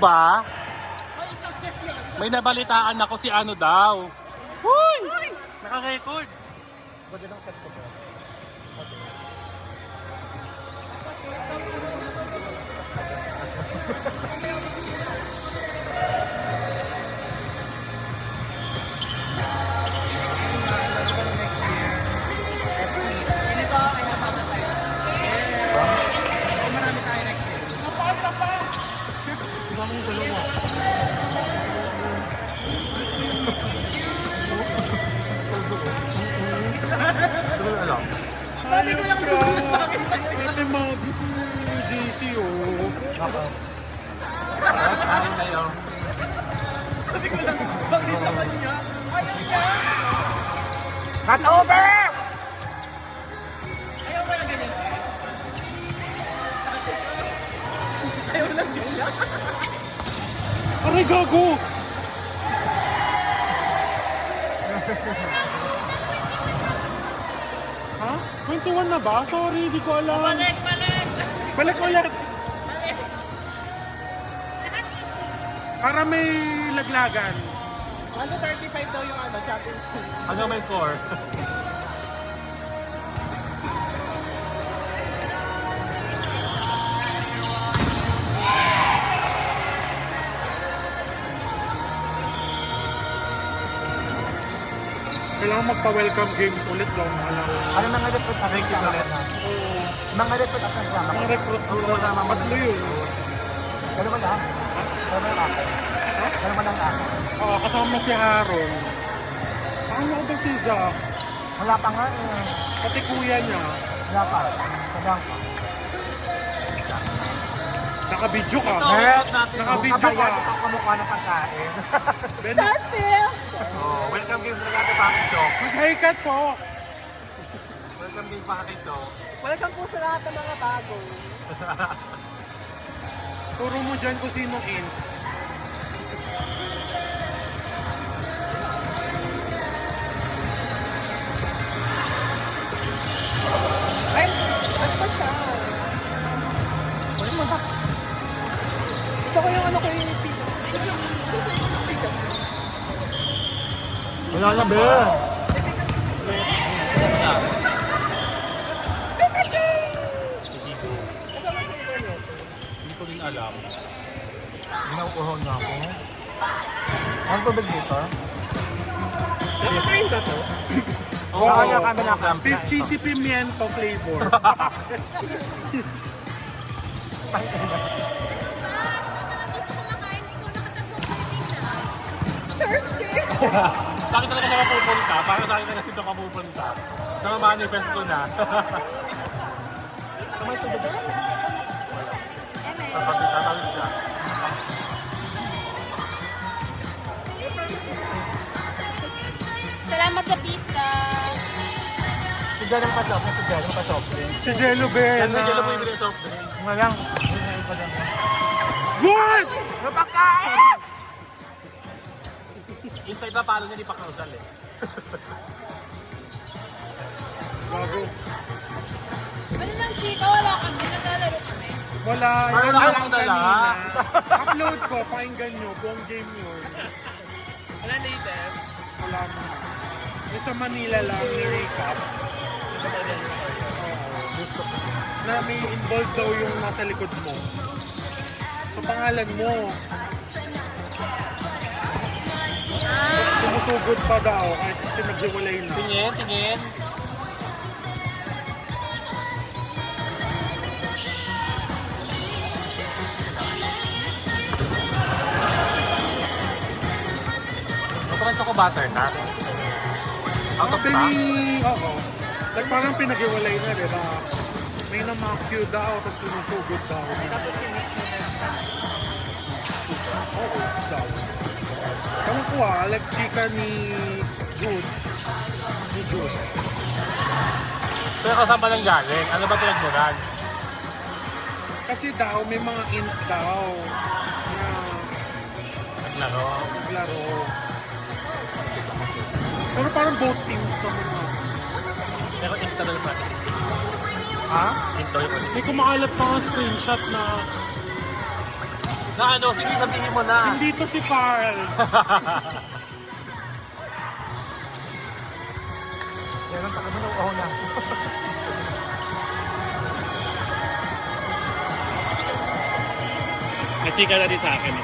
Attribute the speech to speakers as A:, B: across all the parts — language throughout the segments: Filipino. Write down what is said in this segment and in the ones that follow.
A: ba? May nabalitaan ako si ano daw. Huy! Naka-record.
B: Bagay ng set ko ba? Okay.
C: Sabi ko lang dulas bakit
B: Ito yung mga gusto ng JC, oh. Ako.
A: Kain tayo.
C: Sabi ko lang bakit sa kanya. Ayaw niya.
B: Cut over!
C: Ayaw ba lang ganyan? Ayaw lang ganyan.
B: Aray, gago! Ha? 21 na ba? Sorry, di ko alam.
C: Balik!
B: Balik ulit. Para may laglagan.
C: Ano 35 daw yung ano, championship.
A: Hanggang may score.
B: Kailangan magpa-welcome games ulit lang.
D: Ano mga recruit at kasama ko na? Mga recruit at kasama ko.
B: Mga recruit mo na matlo yun.
D: Gano'n mo lang? Gano'n mo lang ako? Gano'n mo lang ako?
B: Oo, kasama si Haron. Ano ba si Zach?
D: Wala pa nga eh.
B: Pati kuya niya.
D: Wala pa. Tagang ka.
B: Naka-video ka. Naka-video ka.
D: Kabayan ako kamukha ng pagkain.
B: Ben,
A: Oh, welcome games na natin package to.
B: mag-hi ka, Chok.
A: Welcome games package to.
C: Welcome po sa lahat ng mga bago.
B: Turo mo dyan kung sino in.
C: Ay, ano pa siya? Gusto ko yung ano ko yung pizza.
D: Wala na be.
A: Hindi ko din alam.
D: Ginauuhaw na ako. Ano to big dito?
C: Nakakain ba to?
A: Oo,
D: kaya kami nakakampi.
B: Beef cheesy pimiento flavor.
A: Bakit talaga naman pupunta? Parang sa akin na kasi ito ka pupunta. Sa manifest ko na.
D: May tubig dito.
A: Tatawid siya.
E: Salamat sa pizza.
D: Si Jan ang pasok. Si Jan ang pasok.
B: Si Jello Ben.
A: Ano dyan mo yung binili soft drink?
D: Nga lang.
B: Good!
A: Inside na palo niya, di pa kausal eh.
B: Bago.
E: Ano lang, Chika? Wala kami. Naglalaro kami.
B: Wala.
A: Wala
B: Yan
A: na
B: lang
A: akong dala.
B: kanina. Upload ko. Pakinggan nyo. Buong game yun.
C: Wala latest.
B: Wala mo. Yung sa Manila lang, ni-recap. Na may involved daw yung nasa likod mo. Sa pangalan mo. Sumusugod pa daw kahit pinaghiwalay na.
A: Tingin, tingin. Nakumansa ko butternut. Out of stock?
B: Oo. Like parang pinaghiwalay na, di ba? May na-macue daw, tapos sinusugod daw. Oo, daw. Ewan ko like chika ni Jude. Ni Jude.
A: So yung kasama lang galing, ano ba pinagmulan?
B: Kasi daw, may mga int daw na
A: Naglaro.
B: naglaro. Pero parang both teams naman.
A: Pero internal pa.
B: Ha?
A: Internal pa.
B: May kumakalat pa nga screenshot na
A: Na ano, sige sabihin mo na.
B: Hindi to si Carl.
D: Yan ang takot mo na uho na.
B: Nachika na din sa akin.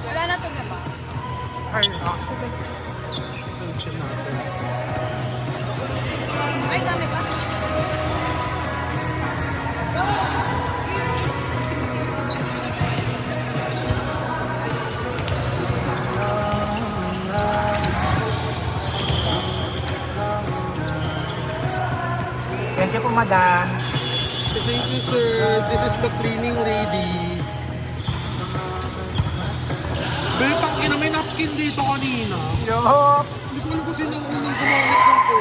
E: Wala na ito nga ba?
B: Ay, tension natin.
E: Ay, dami pa.
D: Thank you po, madam.
B: Thank you, sir. This is the cleaning ready. Betang ina, may napkin dito kanina.
D: Yo!
B: Hindi ko alam kung sino ang unang gumamit ng po.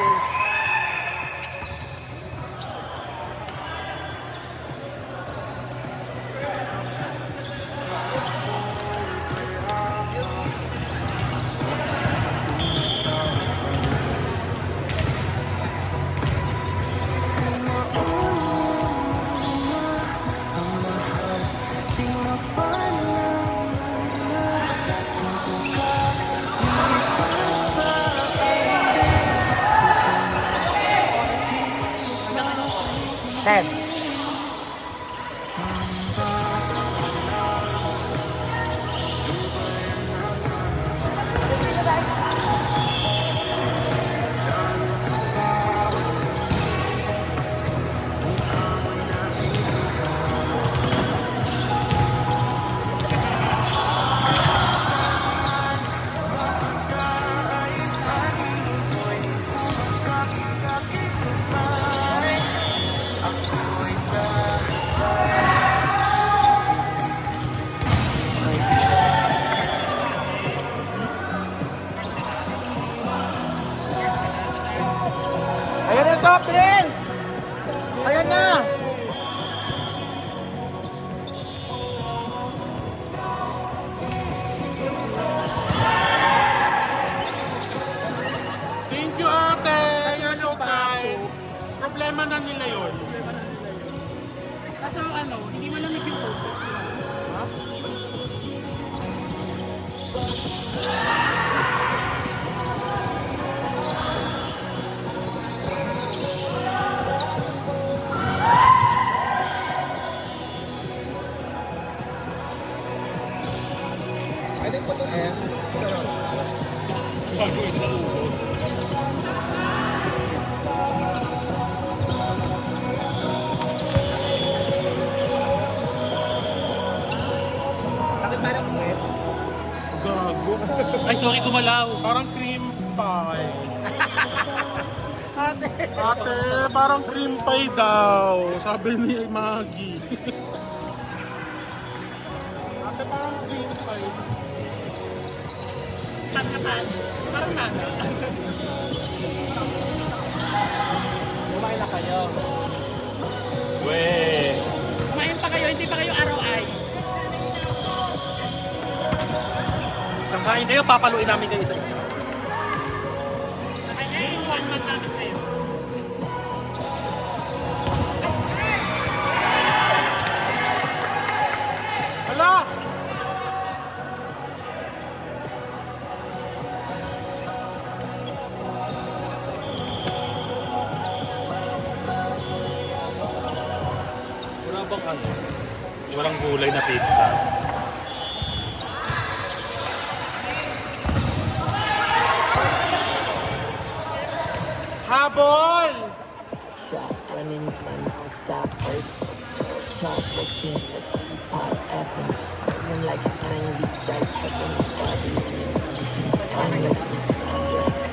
D: Ted. Ayan na, soft drink! Ayan na!
B: Thank you, ate! You're so kind. Problema na nila yun.
C: Kaso ano, hindi malamig yung tubig.
D: Pwede po to end. Charot.
B: Bago ito ubos.
D: Bakit parang puwet?
B: Gago.
A: Ay, sorry, gumalaw.
B: Parang cream pie.
D: Ate!
B: Ate, parang cream pie daw. Sabi ni Maggie. Ate, parang cream pie.
C: Katakan. Parang nana.
A: Kumain na kayo. Weh.
C: Kumain pa kayo, hindi pa kayo araw-ay.
A: Kakain kayo, papaluin namin kayo isa.
C: Ay, one month namin kayo.
A: Wala bang ano? Walang gulay na pizza.
B: Habol!
F: Stop running my non-stop break. Top posting the teapot effing. Even like 90 right effing. Body finally sounds like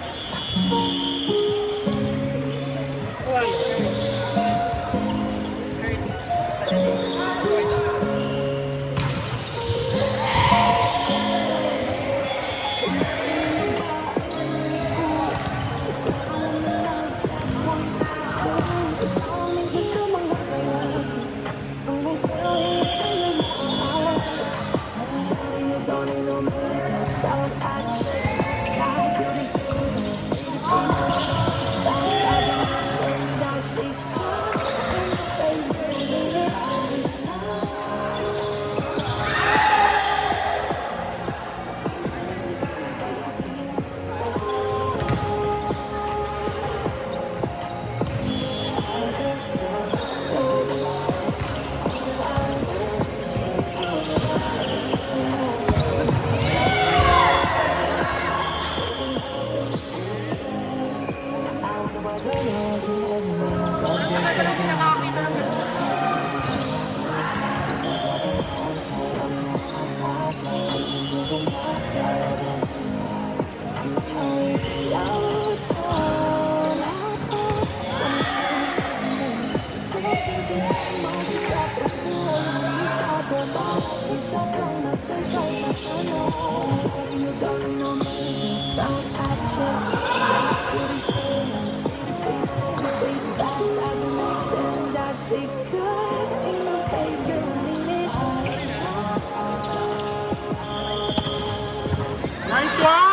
B: Nice one!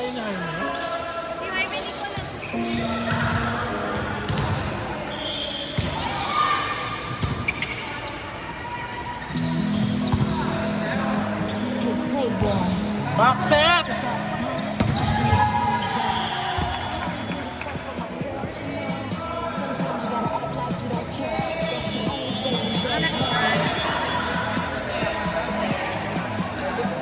E: Si Harvey, di ko lang.
F: Playboy.
B: Back set!